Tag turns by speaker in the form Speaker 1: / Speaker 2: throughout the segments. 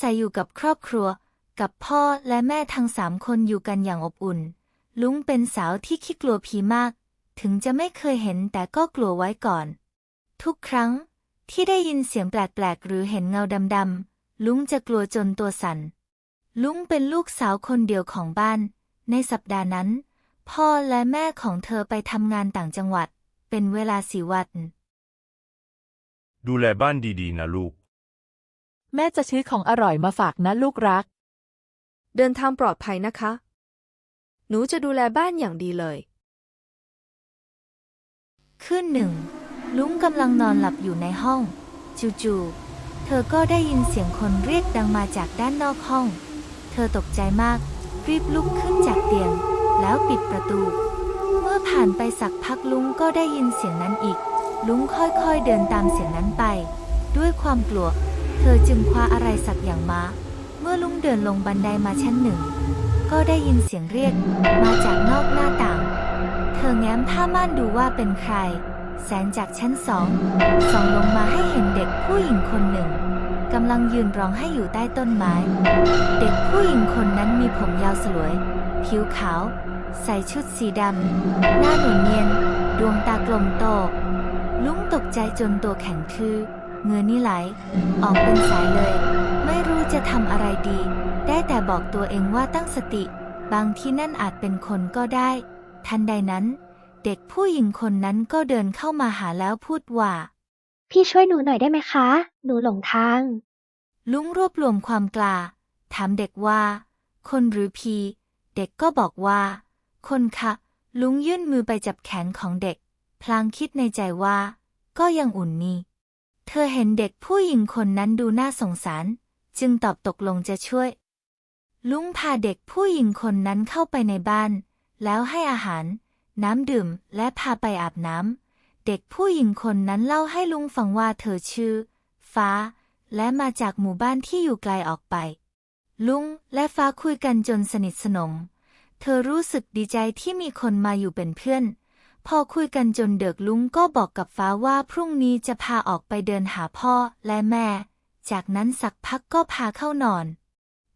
Speaker 1: ศัยอยู่กับครอบครัวกับพ่อและแม่ทั้ง3 คนอยู่กันอย่างอบอุ่นลุงเป็นสาวที่ขี้กลัวผีมากถึงจะไม่เคยเห็นแต่ก็กลัวไว้ก่อนทุกครั้งที่ได้ยินเสียงแปลกๆหรือเห็นเงาดำๆลุงจะกลัวจนตัวสั่นลุงเป็นลูกสาวคนเดียวของบ้านในสัปดาห์นั้นพ่อและแม่ของเธอไปทำงานต่างจังหวัดเป็นเวลา4 วัน
Speaker 2: ดูแลบ้านดีๆนะลูก
Speaker 3: แม่จะซื้อของอร่อยมาฝากนะลูกรัก
Speaker 4: เดินทางปลอดภัยนะคะ หนูจะดูแลบ้านอย่างดีเลย
Speaker 1: คืนหนึ่งลุงกำลังนอนหลับอยู่ในห้องจู่ๆเธอก็ได้ยินเสียงคนเรียกดังมาจากด้านนอกห้องเธอตกใจมากรีบลุกขึ้นจากเตียงแล้วปิดประตูเมื่อผ่านไปสักพักลุงก็ได้ยินเสียงนั้นอีกลุงค่อยๆเดินตามเสียงนั้นไปด้วยความกลัวเธอจึงคว้าอะไรสักอย่างมาเมื่อลุงเดินลงบันไดมาชั้น1ก็ได้ยินเสียงเรียกมาจากนอกหน้าต่างเธอแง้มผ้าม่านดูว่าเป็นใครแสงจากชั้น2ส่องลงมาให้เห็นเด็กผู้หญิงคนหนึ่งกำลังยืนร้องไห้อยู่ใต้ต้นไม้เด็กผู้หญิงคนนั้นมีผมยาวสลวยผิวขาวใส่ชุดสีดำหน้าหนูเนียนดวงตากลมโตลุงตกใจจนตัวแข็งทื่อเหงื่อนี่ไหลออกเป็นสายเลยไม่รู้จะทำอะไรดีได้แต่บอกตัวเองว่าตั้งสติบางที่นั่นอาจเป็นคนก็ได้ทันใดนั้นเด็กผู้หญิงคนนั้นก็เดินเข้ามาหาแล้วพูดว่า
Speaker 5: พี่ช่วยหนูหน่อยได้ไหมคะ หนูหลงทาง
Speaker 1: ลุงรวบรวมความกล้าถามเด็กว่าคนหรือผีเด็กก็บอกว่าคนค่ะลุงยื่นมือไปจับแขนของเด็กพลางคิดในใจว่าก็ยังอุ่นนี่เธอเห็นเด็กผู้หญิงคนนั้นดูน่าสงสารจึงตอบตกลงจะช่วยลุงพาเด็กผู้หญิงคนนั้นเข้าไปในบ้านแล้วให้อาหารน้ำดื่มและพาไปอาบน้ำเด็กผู้หญิงคนนั้นเล่าให้ลุงฟังว่าเธอชื่อฟ้าและมาจากหมู่บ้านที่อยู่ไกลออกไปลุงและฟ้าคุยกันจนสนิทสนมเธอรู้สึกดีใจที่มีคนมาอยู่เป็นเพื่อนพอคุยกันจนดึกลุงก็บอกกับฟ้าว่าพรุ่งนี้จะพาออกไปเดินหาพ่อและแม่จากนั้นสักพักก็พาเข้านอน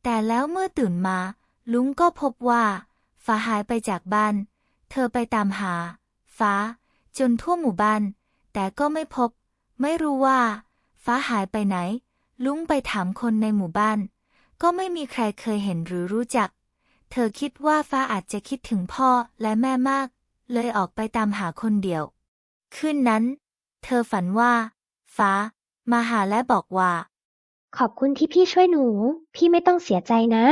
Speaker 1: แต่แล้วเมื่อตื่นมาลุงก็พบว่าฟ้าหายไปจากบ้านเธอไปตามหาฟ้าจนทั่วหมู่บ้านแต่ก็ไม่พบไม่รู้ว่าฟ้าหายไปไหนลุงไปถามคนในหมู่บ้านก็ไม่มีใครเคยเห็นหรือรู้จักเธอคิดว่าฟ้าอาจจะคิดถึงพ่อและแม่มากเลยออกไปตามหาคนเดียวคืนนั้นเธอฝันว่าฟ้ามาหาและบอกว่า
Speaker 5: ขอบคุณที่พี่ช่วยหนู พี่ไม่ต้องเสียใจนะ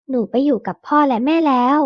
Speaker 5: หนูไปอยู่กับพ่อและแม่แล้ว